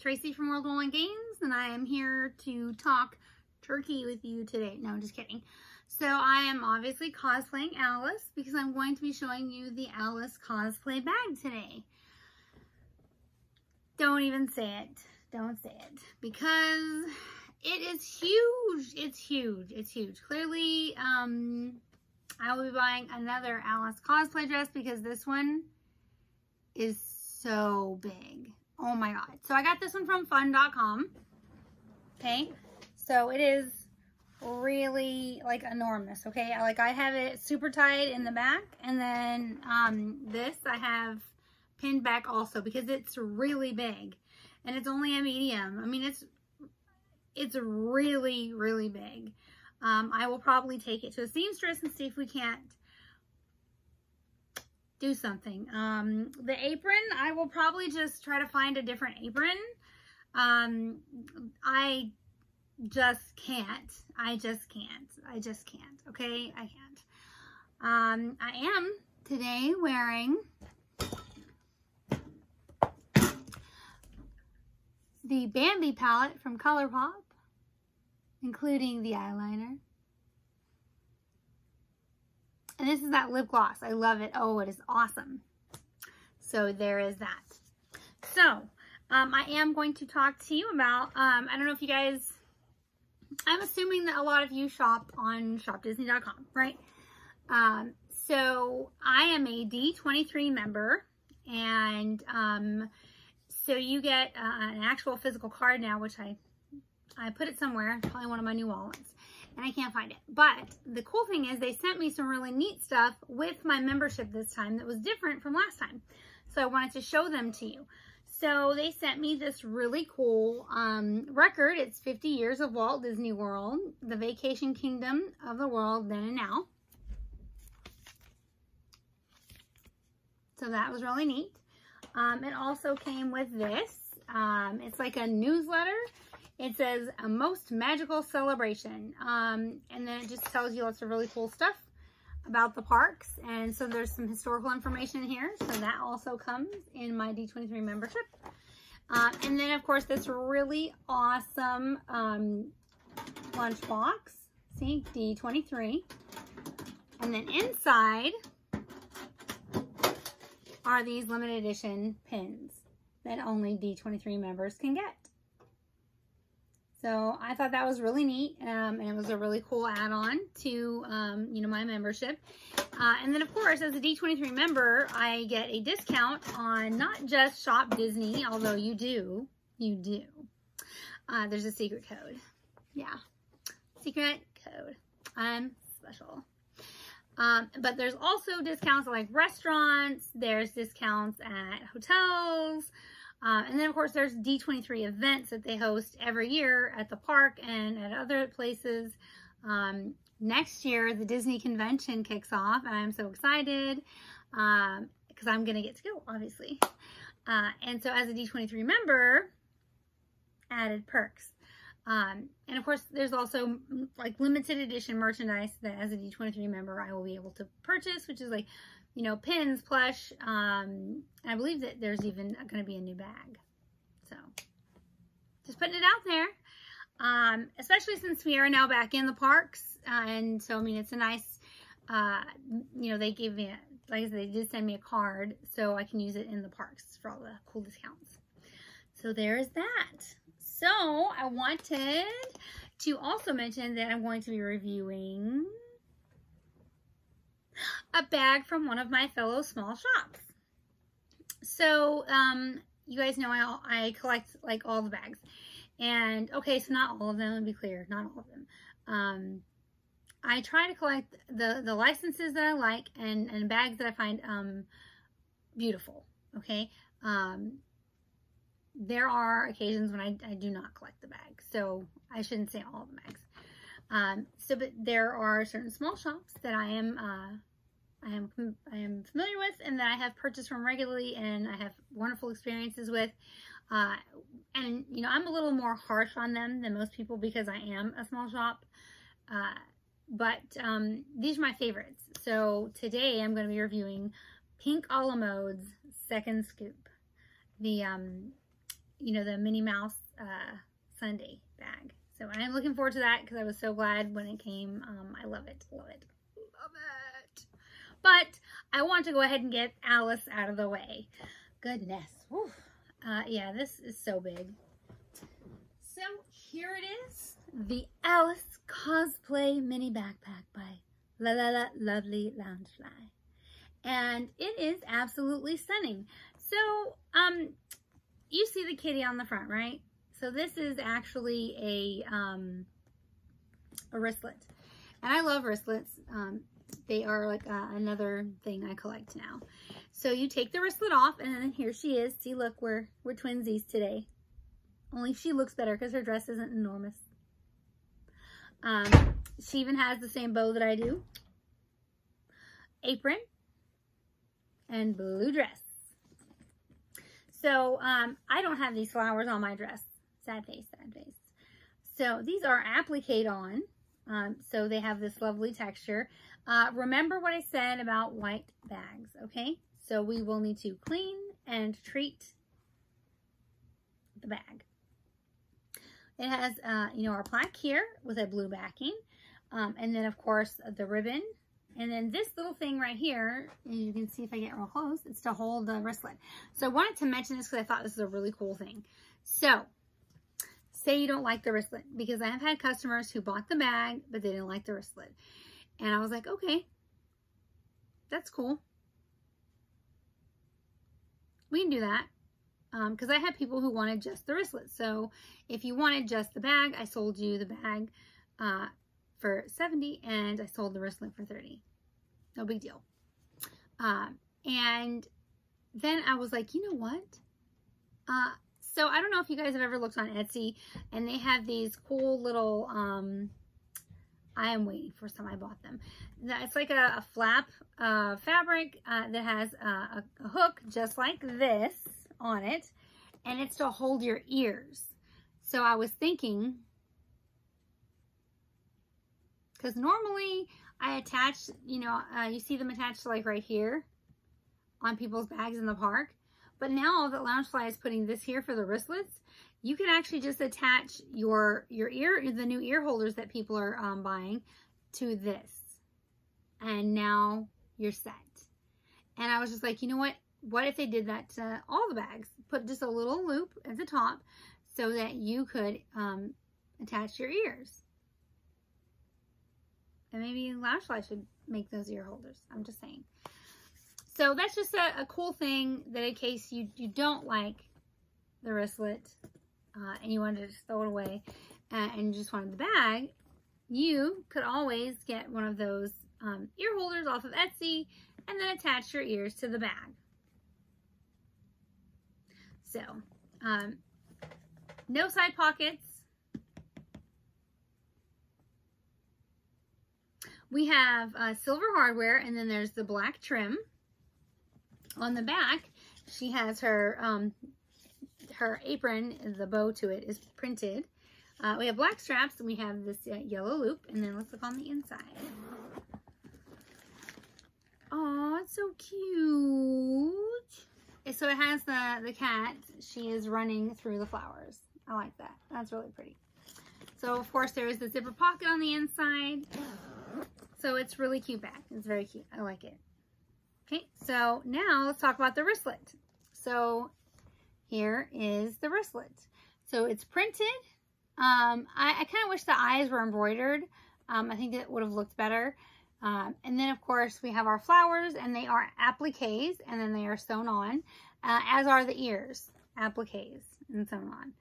Tracy from World One Games, and I am here to talk turkey with you today. No, just kidding. So I am obviously cosplaying Alice because I'm going to be showing you the Alice cosplay bag today. Don't even say it. Don't say it. Because it is huge. It's huge. It's huge. Clearly, I will be buying another Alice cosplay dress because this one is so big. Oh my god. So I got this one from fun.com. Okay. So it is really like enormous. Okay. I have it super tight in the back, and then this I have pinned back also because it's really big and it's only a medium. I mean, it's really, really big. I will probably take it to a seamstress and see if we can't do something. The apron, I will probably just try to find a different apron. I just can't. I just can't. Okay, I can't. I am today wearing the Bambi palette from ColourPop, including the eyeliner. And this is that lip gloss. I love it. Oh, it is awesome. So there is that. So I am going to talk to you about, I don't know if you guys, I'm assuming that a lot of you shop on shopdisney.com, right? So I am a D23 member, and so you get an actual physical card now, which I put it somewhere, probably one of my new wallets, and I can't find it. But the cool thing is they sent me some really neat stuff with my membership this time that was different from last time. So I wanted to show them to you. So they sent me this really cool record. It's 50 years of Walt Disney World, the Vacation Kingdom of the World Then and Now. So that was really neat. It also came with this. It's like a newsletter. It says a most magical celebration. And then it just tells you lots of really cool stuff about the parks. And so there's some historical information here. So that also comes in my D23 membership. And then of course this really awesome lunchbox. See, D23. And then inside are these limited edition pins that only D23 members can get. So I thought that was really neat, and it was a really cool add-on to, you know, my membership. And then, of course, as a D23 member, I get a discount on not just Shop Disney, although you do. There's a secret code. Yeah, secret code. I'm special. But there's also discounts at, like, restaurants. There's discounts at hotels. And then, of course, there's D23 events that they host every year at the park and at other places. Next year, the Disney convention kicks off, and I'm so excited because I'm going to get to go, obviously. And so as a D23 member, added perks. And, of course, there's also, like, limited edition merchandise that as a D23 member I will be able to purchase, which is, like, you know, pins, plush. I believe that there's even going to be a new bag. So, just putting it out there. Especially since we are now back in the parks. And so, I mean, it's a nice, you know, they gave me, like I said, they did send me a card so I can use it in the parks for all the cool discounts. So, there's that. So, I wanted to also mention that I'm going to be reviewing a bag from one of my fellow small shops. So, you guys know I collect, like, all the bags. And, okay, so not all of them, to be clear, not all of them. I try to collect the licenses that I like and bags that I find beautiful, okay? There are occasions when I do not collect the bags, so I shouldn't say all the bags. But there are certain small shops that I am familiar with and that I have purchased from regularly and I have wonderful experiences with. And, you know, I'm a little more harsh on them than most people because I am a small shop. But these are my favorites. So today I'm going to be reviewing Pink a la Mode's Second Scoop. The you know, the Minnie Mouse Sunday bag. So I'm looking forward to that because I was so glad when it came. I love it, love it, love it. But I want to go ahead and get Alice out of the way. Goodness. Whew. Yeah, this is so big. So here it is. The Alice Cosplay Mini Backpack by Lovely Loungefly. And it is absolutely stunning. So, you see the kitty on the front, right? So this is actually a wristlet. And I love wristlets. They are like another thing I collect now. So you take the wristlet off, and then here she is. See, look, we're twinsies today. Only she looks better because her dress isn't enormous. She even has the same bow that I do. Apron. And blue dress. So, I don't have these flowers on my dress. Sad face, sad face. So, these are appliqued on. So, they have this lovely texture. Remember what I said about white bags, okay? So, we will need to clean and treat the bag. It has, you know, our plaque here with a blue backing. And then, of course, the ribbon. And then this little thing right here, and you can see if I get real close, it's to hold the wristlet. So I wanted to mention this because I thought this is a really cool thing. So, say you don't like the wristlet, because I have had customers who bought the bag, but they didn't like the wristlet. And I was like, okay, that's cool. We can do that. Because I had people who wanted just the wristlet. So if you wanted just the bag, I sold you the bag for $70, and I sold the wristlet for $30. No big deal. And then I was like, you know what? So I don't know if you guys have ever looked on Etsy, and they have these cool little, I am waiting for some, I bought them. It's like a flap fabric that has a hook just like this on it, and it's to hold your ears. So I was thinking, because normally I attach, you know, you see them attached to like right here on people's bags in the park. But now that Loungefly is putting this here for the wristlets, you can actually just attach your ear, the new ear holders that people are buying, to this. And now you're set. And I was just like, you know what? What if they did that to all the bags? Put just a little loop at the top so that you could attach your ears. And maybe Loungefly should make those ear holders. I'm just saying. So that's just a cool thing that in case you don't like the wristlet and you wanted to just throw it away and you just wanted the bag, you could always get one of those ear holders off of Etsy and then attach your ears to the bag. So, no side pockets. We have silver hardware, and then there's the black trim. On the back, she has her her apron, the bow to it is printed. We have black straps, and we have this yellow loop, and then let's look on the inside. Oh, it's so cute. So it has the cat. She is running through the flowers. I like that. That's really pretty. So, of course, there is the zipper pocket on the inside. So it's really cute bag. It's very cute. I like it. Okay, so now let's talk about the wristlet. So here is the wristlet. So it's printed. I kind of wish the eyes were embroidered. I think it would have looked better. And then, of course, we have our flowers, and they are appliques, and then they are sewn on, as are the ears, appliques and sewn on.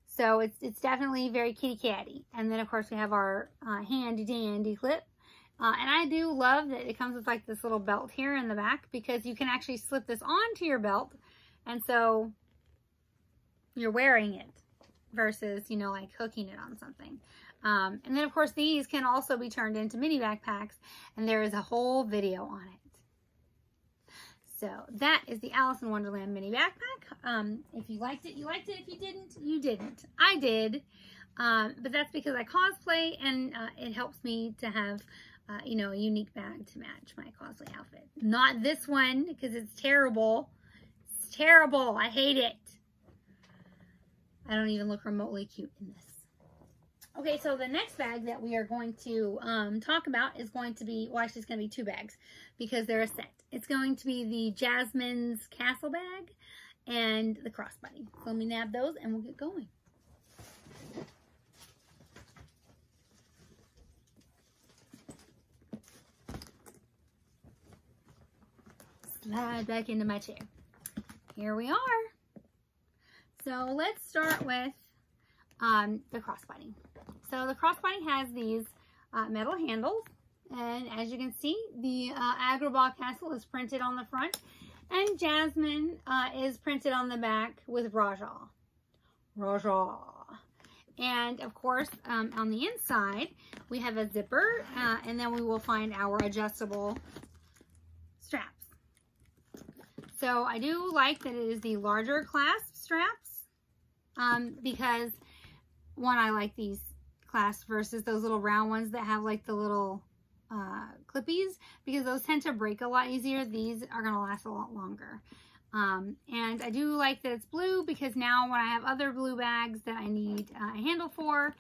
So it's definitely very kitty catty. And then, of course, we have our handy dandy clip. And I do love that it comes with like this little belt here in the back, because you can actually slip this onto your belt. And so you're wearing it versus, you know, like hooking it on something. And then, of course, these can also be turned into mini backpacks, and there is a whole video on it. So that is the Alice in Wonderland mini backpack. If you liked it, you liked it. If you didn't, you didn't. I did. But that's because I cosplay, and it helps me to have, you know, a unique bag to match my cosplay outfit. Not this one, because it's terrible. It's terrible. I hate it. I don't even look remotely cute in this. Okay, so the next bag that we are going to talk about is going to be, well, actually it's going to be 2 bags because they're a set. It's going to be the Jasmine's Castle bag and the crossbody. So let me nab those and we'll get going. Slide back into my chair. Here we are. So let's start with the crossbody. So the crossbody has these metal handles, and as you can see, the Agrabah Castle is printed on the front, and Jasmine is printed on the back with Raja. Raja. And of course, on the inside, we have a zipper, and then we will find our adjustable straps. So I do like that it is the larger clasp straps, because one, I like these clasps versus those little round ones that have like the little clippies, because those tend to break a lot easier. These are going to last a lot longer. And I do like that it's blue, because now when I have other blue bags that I need a handle for,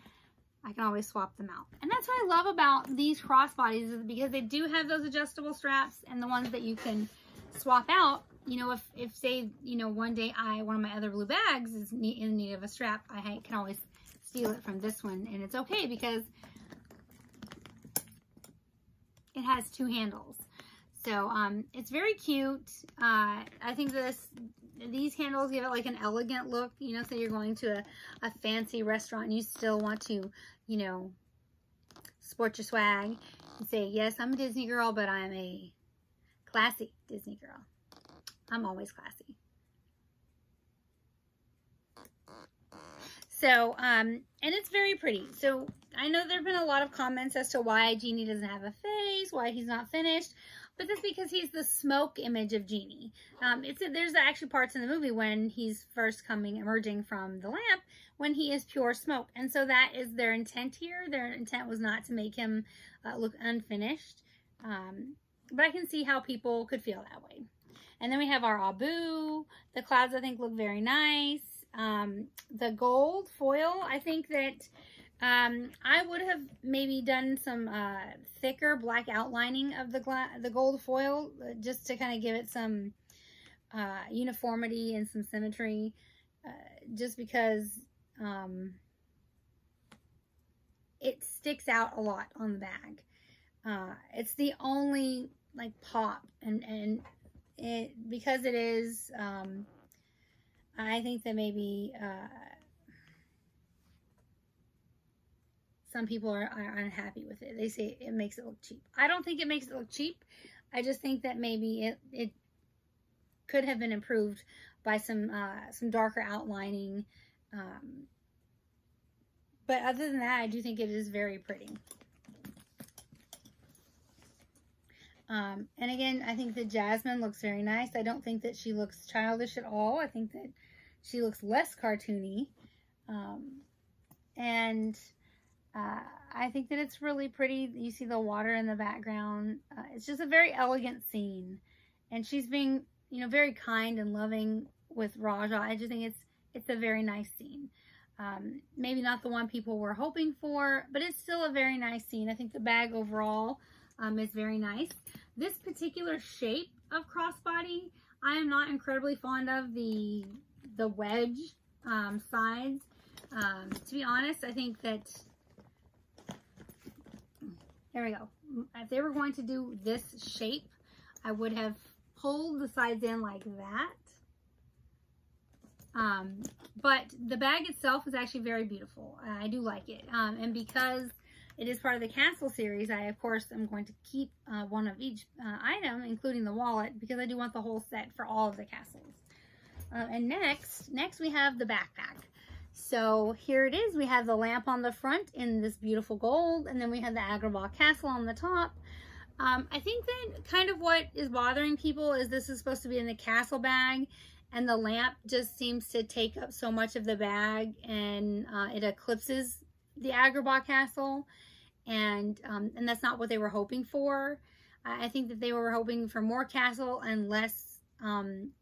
I can always swap them out. And that's what I love about these crossbodies, is because they do have those adjustable straps, and the ones that you can swap out. You know, if say, you know, one day one of my other blue bags is in need of a strap, I can always steal it from this one, and it's okay because it has 2 handles. So it's very cute. I think these handles give it like an elegant look, you know, so you're going to a fancy restaurant and you still want to, you know, sport your swag and say, yes, I'm a Disney girl, but I'm a classy Disney girl. I'm always classy. So, and it's very pretty. So I know there have been a lot of comments as to why Genie doesn't have a face, why he's not finished, but that's because he's the smoke image of Genie. There's actually parts in the movie when he's first emerging from the lamp, when he is pure smoke. And so that is their intent here. Their intent was not to make him look unfinished. But I can see how people could feel that way. And then we have our Abu. The clouds, I think, look very nice. The gold foil, I think that I would have maybe done some thicker black outlining of the gold foil, just to kind of give it some uniformity and some symmetry, just because it sticks out a lot on the bag. It's the only like pop, and because it is, I think that maybe some people are unhappy with it. They say it makes it look cheap. I don't think it makes it look cheap. I just think that maybe it could have been improved by some darker outlining. But other than that, I do think it is very pretty. And again, I think that Jasmine looks very nice. I don't think that she looks childish at all. I think that she looks less cartoony. I think that it's really pretty. You see the water in the background. It's just a very elegant scene. And she's being, you know, very kind and loving with Raja. I just think it's a very nice scene. Maybe not the one people were hoping for, but it's still a very nice scene. I think the bag overall is very nice. This particular shape of crossbody, I am not incredibly fond of the wedge sides. To be honest, I think that, there we go. If they were going to do this shape, I would have pulled the sides in like that. But the bag itself is actually very beautiful. I do like it. And because it is part of the Castle series, I, of course, am going to keep one of each item, including the wallet, because I do want the whole set for all of the castles. And next we have the backpack. So here it is. We have the lamp on the front in this beautiful gold, and then we have the Agrabah Castle on the top. I think that kind of what is bothering people is this is supposed to be in the castle bag, and the lamp just seems to take up so much of the bag, and it eclipses the Agrabah Castle, and that's not what they were hoping for. I think that they were hoping for more castle and less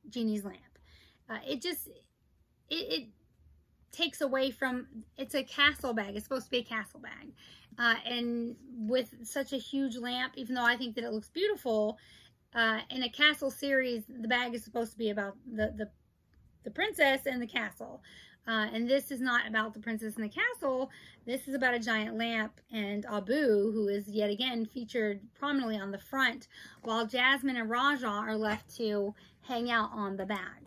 Genie's lamp. takes away from, it's a castle bag. It's supposed to be a castle bag. And with such a huge lamp, even though I think that it looks beautiful, in a castle series, the bag is supposed to be about the princess and the castle. And this is not about the princess and the castle. This is about a giant lamp and Abu, who is yet again featured prominently on the front, while Jasmine and Raja are left to hang out on the back.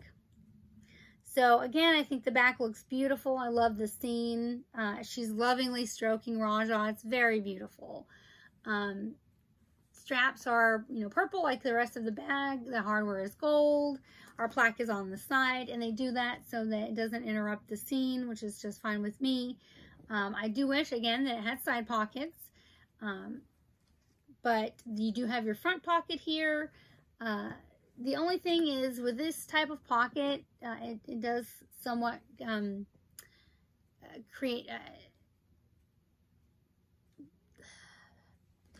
So again, I think the back looks beautiful. I love the scene. She's lovingly stroking Raja. It's very beautiful. Straps are, you know, purple like the rest of the bag. The hardware is gold. Our plaque is on the side, and they do that so that it doesn't interrupt the scene, which is just fine with me. I do wish, again, that it had side pockets, but you do have your front pocket here. The only thing is, with this type of pocket, it does somewhat create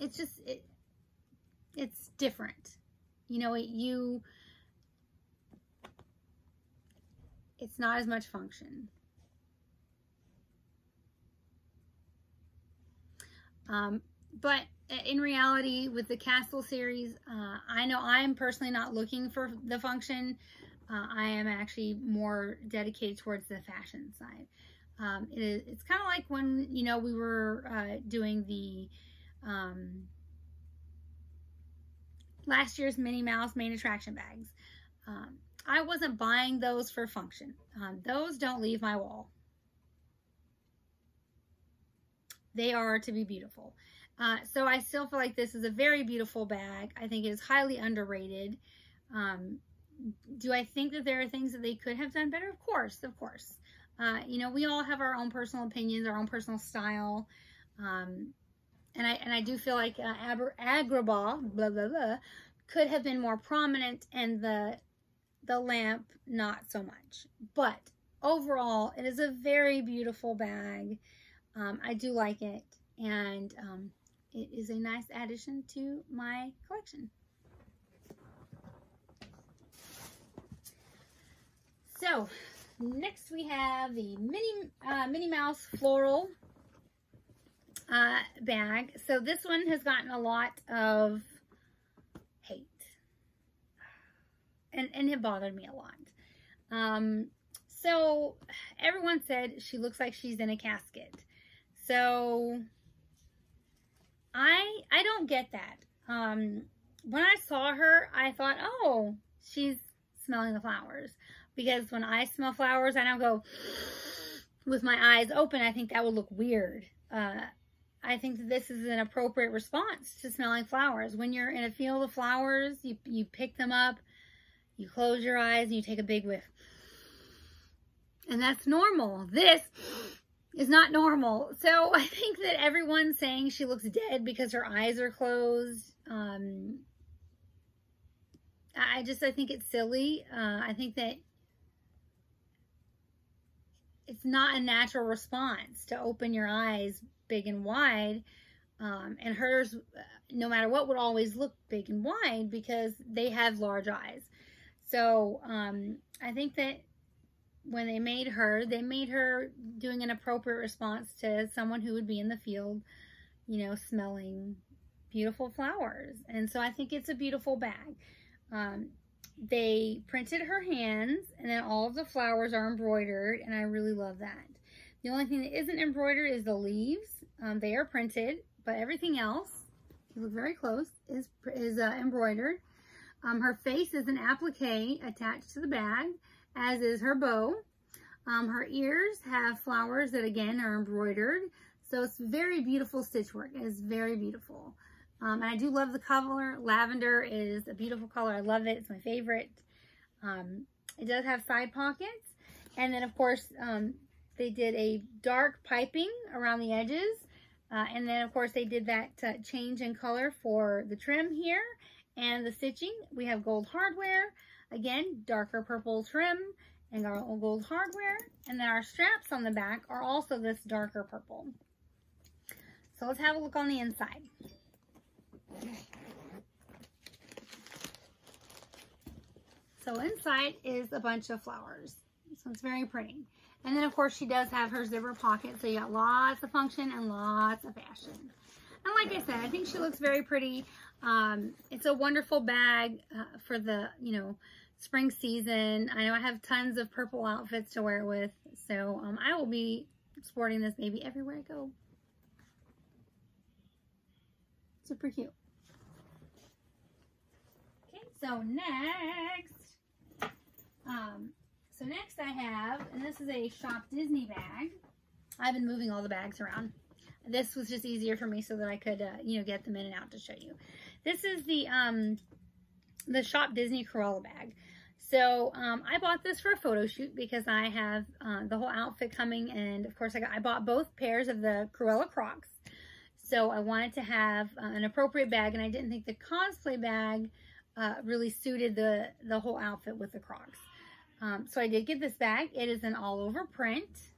it's just, it's different. You know, it's not as much function. But in reality, with the Castle series, I know I'm personally not looking for the function. I am actually more dedicated towards the fashion side. It's kind of like when, you know, we were doing the last year's Minnie Mouse main attraction bags. I wasn't buying those for function. Those don't leave my wall. They are to be beautiful. So I still feel like this is a very beautiful bag. I think it is highly underrated. Do I think that there are things that they could have done better? Of course, of course. You know, we all have our own personal opinions, our own personal style. And I do feel like Agrabah, blah, blah, blah, could have been more prominent, and the lamp not so much. But overall, it is a very beautiful bag. I do like it, and it is a nice addition to my collection. So next we have the Minnie Mouse floral bag. So this one has gotten a lot of hate, and it bothered me a lot. So everyone said she looks like she's in a casket. So I don't get that. When I saw her, I thought, oh, she's smelling the flowers. Because when I smell flowers, I don't go with my eyes open. I think that would look weird. I think that this is an appropriate response to smelling flowers. When you're in a field of flowers, you pick them up, you close your eyes, and you take a big whiff. And that's normal. This is not normal. So I think that everyone's saying she looks dead because her eyes are closed. I think it's silly. I think that it's not a natural response to open your eyes big and wide. And hers, no matter what, would always look big and wide because they have large eyes. So I think that when they made her doing an appropriate response to someone who would be in the field, you know, smelling beautiful flowers. And so I think it's a beautiful bag. They printed her hands, and then all of the flowers are embroidered, and I really love that. The only thing that isn't embroidered is the leaves. They are printed, but everything else, if you look very close, is embroidered. Her face is an applique attached to the bag, as is her bow. Her ears have flowers that, again, are embroidered. So it's very beautiful stitchwork. It is very beautiful. And I do love the color. Lavender is a beautiful color. I love it. It's my favorite. It does have side pockets. And then, of course, they did a dark piping around the edges. And then, of course, they did that change in color for the trim here and the stitching. We have gold hardware. Again, darker purple trim and our gold hardware. And then our straps on the back are also this darker purple. So let's have a look on the inside. So inside is a bunch of flowers. So it's very pretty. And then, of course, she does have her zipper pocket, so you got lots of function and lots of fashion. And like I said, I think she looks very pretty. It's a wonderful bag for the, you know, spring season. I know I have tons of purple outfits to wear it with, so I will be sporting this baby everywhere I go. Super cute. Okay, so next I have, and this is a Shop Disney bag. I've been moving all the bags around. This was just easier for me so that I could, you know, get them in and out to show you. This is the Shop Disney Cruella bag. So I bought this for a photo shoot because I have the whole outfit coming, and of course I bought both pairs of the Cruella Crocs. So I wanted to have an appropriate bag, and I didn't think the cosplay bag really suited the whole outfit with the Crocs. So I did get this bag. It is an all-over print.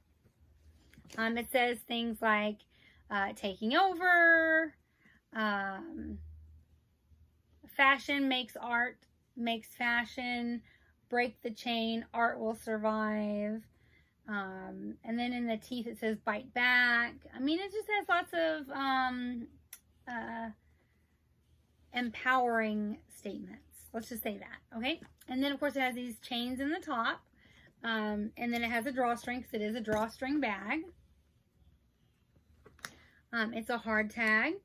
It says things like taking over, fashion makes art, makes fashion, break the chain, art will survive. And then in the teeth it says bite back. I mean, it just has lots of empowering statements. Let's just say that, okay? And then, of course, it has these chains in the top. And then it has a drawstring, because it is a drawstring bag. It's a hard tag.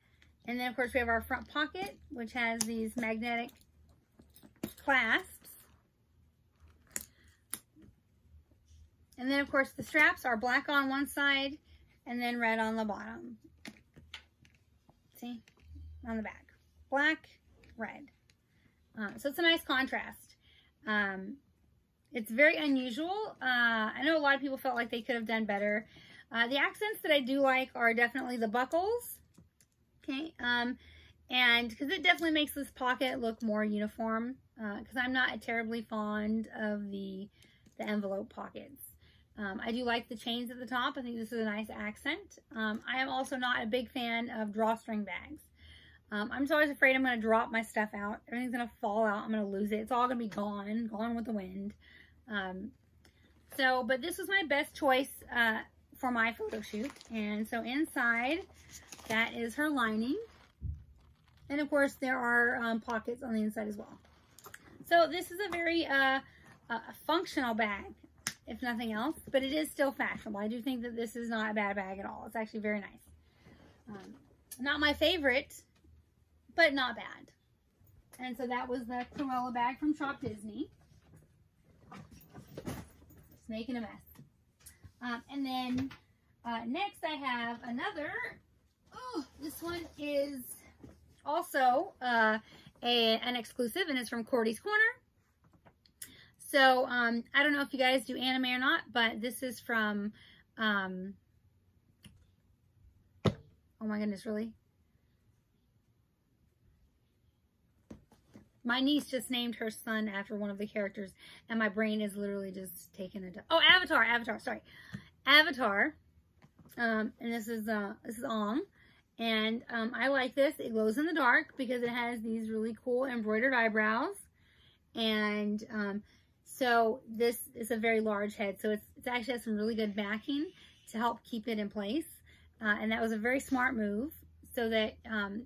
And then, of course, we have our front pocket, which has these magnetic clasps. And then, of course, the straps are black on one side and then red on the bottom. See? On the back. Black, red. So it's a nice contrast. It's very unusual. I know a lot of people felt like they could have done better. The accents that I do like are definitely the buckles. Okay. And because it definitely makes this pocket look more uniform. Because I'm not terribly fond of the envelope pockets. I do like the chains at the top. I think this is a nice accent. I am also not a big fan of drawstring bags. I'm just always afraid I'm going to drop my stuff out. Everything's going to fall out. I'm going to lose it. It's all going to be gone with the wind. But this was my best choice for my photo shoot. And so inside, that is her lining. And of course, there are pockets on the inside as well. So this is a very functional bag, if nothing else, but it is still fashionable. I do think that this is not a bad bag at all. It's actually very nice. Not my favorite, but not bad. And so that was the Cruella bag from Shop Disney. Just making a mess. And then next I have another. Oh, this one is also an exclusive, and it's from Cordy's Corner. So I don't know if you guys do anime or not, but this is from, oh my goodness, really? My niece just named her son after one of the characters, and my brain is literally just taking it. Oh, Avatar, sorry. Avatar. And this is Ong. And I like this. It glows in the dark because it has these really cool embroidered eyebrows. And so this is a very large head. So it's actually has some really good backing to help keep it in place. And that was a very smart move so that,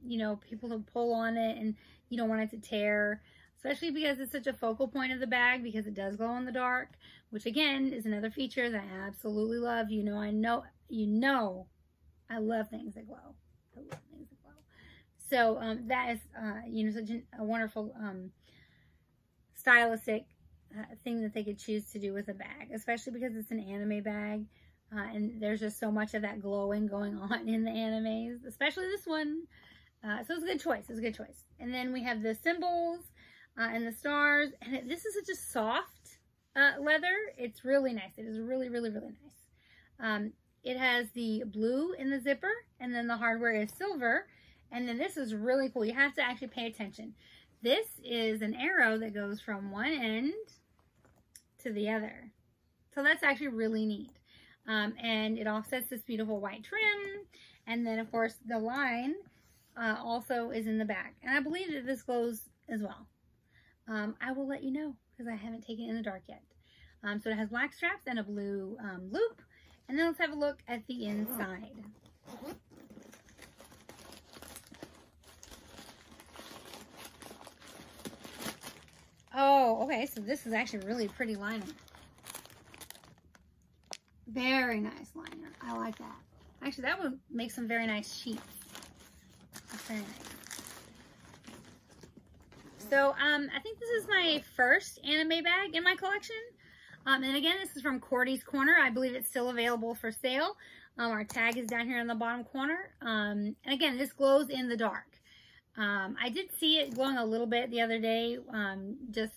you know, people can pull on it and you don't want it to tear, especially because it's such a focal point of the bag because it does glow in the dark, which again is another feature that I absolutely love. You know, I love things that glow. I love things that glow. So that is, you know, such a wonderful stylistic thing that they could choose to do with a bag, especially because it's an anime bag. And there's just so much of that glowing going on in the animes, especially this one. So it's a good choice. It's a good choice. And then we have the symbols and the stars. And this is such a soft leather. It's really nice. It is really, really, really nice. It has the blue in the zipper, and then the hardware is silver. And then this is really cool. You have to actually pay attention. This is an arrow that goes from one end to the other. So that's actually really neat. And it offsets this beautiful white trim. And then, of course, the line also is in the back. And I believe that this glows as well. I will let you know because I haven't taken it in the dark yet. So it has black straps and a blue loop. And then let's have a look at the inside. Oh, okay, so this is actually really pretty liner. Very nice liner. I like that. Actually, that would make some very nice sheets. That's very nice. So, I think this is my first anime bag in my collection. And again, this is from Cordy's Corner. I believe it's still available for sale. Our tag is down here in the bottom corner. And again, this glows in the dark. I did see it glowing a little bit the other day, just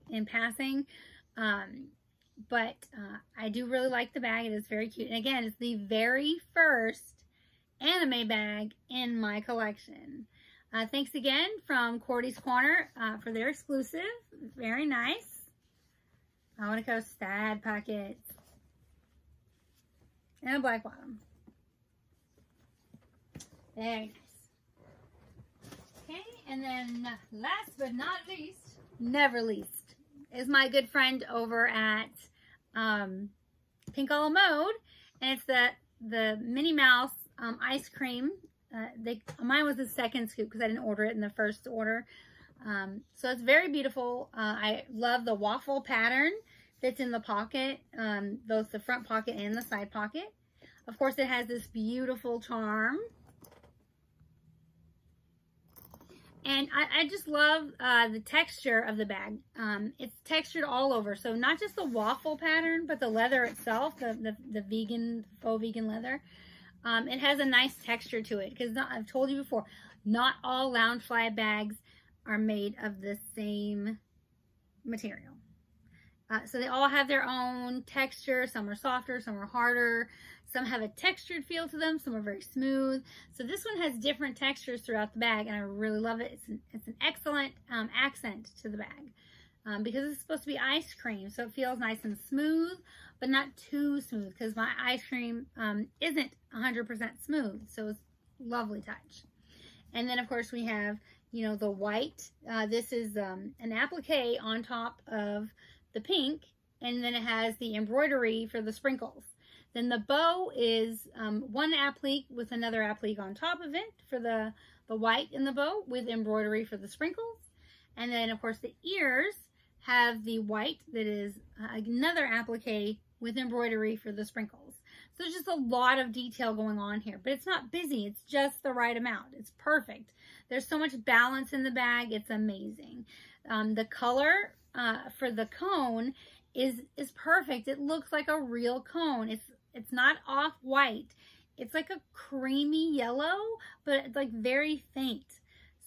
in passing. But I do really like the bag. It is very cute. And again, it's the very first anime bag in my collection. Thanks again from Cordy's Corner for their exclusive. Very nice. I want to go sad pockets. And a black bottom. Very nice. Okay, and then last but not least, never least, is my good friend over at Pink Olive Mode. And it's the Minnie Mouse ice cream. Mine was the second scoop because I didn't order it in the first order. So it's very beautiful. I love the waffle pattern that's in the pocket, both the front pocket and the side pocket. Of course, it has this beautiful charm. And I just love the texture of the bag. It's textured all over. So not just the waffle pattern, but the leather itself, the vegan, faux vegan leather. It has a nice texture to it. Because I've told you before, not all Loungefly bags are made of the same material. So they all have their own texture. Some are softer, some are harder. Some have a textured feel to them. Some are very smooth. So this one has different textures throughout the bag, and I really love it. It's an excellent accent to the bag because it's supposed to be ice cream. So it feels nice and smooth, but not too smooth because my ice cream isn't 100% smooth. So it's a lovely touch. And then, of course, we have, you know, the white. This is an applique on top of the pink, and then it has the embroidery for the sprinkles. Then the bow is one applique with another applique on top of it for the white in the bow with embroidery for the sprinkles. And then, of course, the ears have the white that is another applique with embroidery for the sprinkles. So there's just a lot of detail going on here, but it's not busy. It's just the right amount. It's perfect. There's so much balance in the bag. It's amazing. The color for the cone is perfect. It looks like a real cone. It's not off-white. It's like a creamy yellow, but it's like very faint.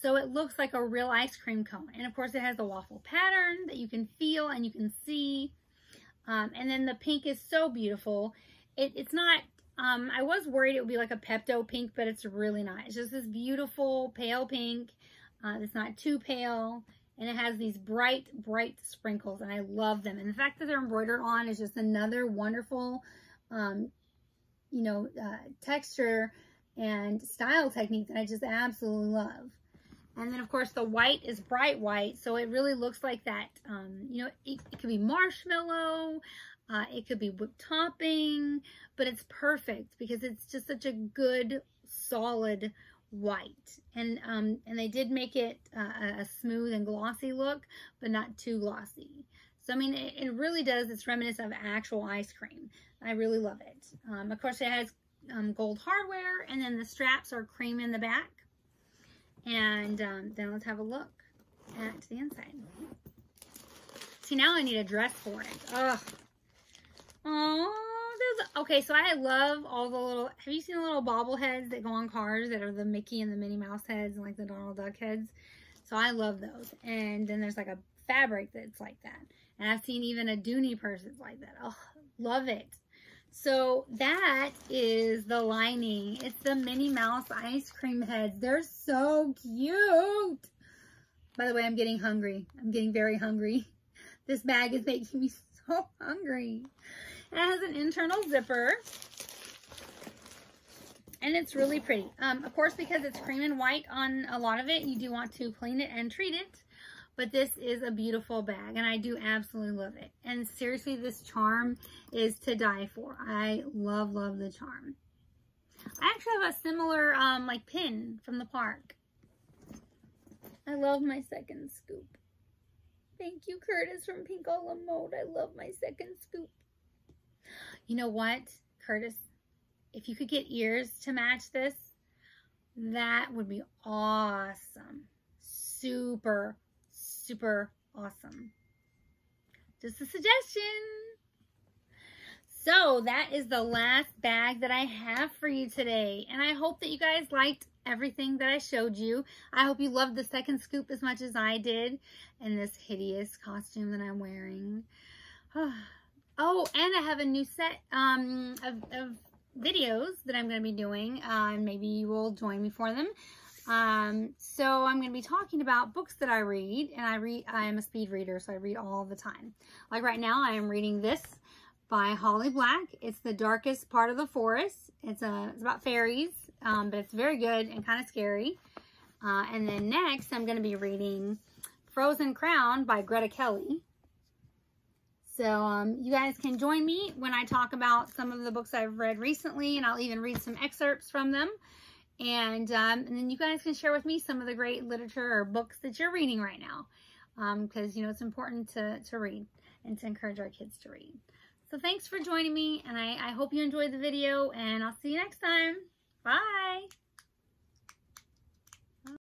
So it looks like a real ice cream cone. And of course it has the waffle pattern that you can feel and you can see. And then the pink is so beautiful. It's not, I was worried it would be like a Pepto pink, but it's really not. It's just this beautiful pale pink. It's not too pale. And it has these bright, bright sprinkles, and I love them. And the fact that they're embroidered on is just another wonderful, texture and style technique that I just absolutely love. And then, of course, the white is bright white, so it really looks like that, it could be marshmallow, it could be whipped topping, but it's perfect because it's just such a good, solid white. And they did make it a smooth and glossy look, but not too glossy. So, I mean, it really does, it's reminiscent of actual ice cream. I really love it. Of course, it has gold hardware, and then the straps are cream in the back. And then let's have a look at the inside. See, now I need a dress for it. Ugh. Oh, okay, so I love all the little, have you seen the little bobbleheads that go on cars that are the Mickey and the Minnie Mouse heads and like the Donald Duck heads? So I love those. And then there's like a fabric that's like that. And I've seen even a Dooney purse that's like that. Oh, love it. So that is the lining. It's the Minnie Mouse ice cream heads. They're so cute. By the way, I'm getting hungry. I'm getting very hungry. This bag is making me so hungry. It has an internal zipper. And it's really pretty. Of course, because it's cream and white on a lot of it, you do want to clean it and treat it. But this is a beautiful bag, and I do absolutely love it. And seriously, this charm is to die for. I love, love the charm. I actually have a similar, like, pin from the park. I love my second scoop. Thank you, Curtis from Pink Olive Mode. I love my second scoop. You know what, Curtis? If you could get ears to match this, that would be awesome. Super, super awesome. Just a suggestion. So that is the last bag that I have for you today. And I hope that you guys liked everything that I showed you. I hope you loved the second scoop as much as I did. And this hideous costume that I'm wearing. Oh, and I have a new set of videos that I'm going to be doing. Maybe you will join me for them. So I'm going to be talking about books that I read. And I am a speed reader, so I read all the time. Like right now, I am reading this by Holly Black. It's The Darkest Part of the Forest. It's about fairies, but it's very good and kind of scary. And then next, I'm going to be reading Frozen Crown by Greta Kelly. So you guys can join me when I talk about some of the books I've read recently, and I'll even read some excerpts from them. And then you guys can share with me some of the great literature or books that you're reading right now, because you know it's important to read and to encourage our kids to read. So thanks for joining me, and I hope you enjoyed the video, and I'll see you next time. Bye!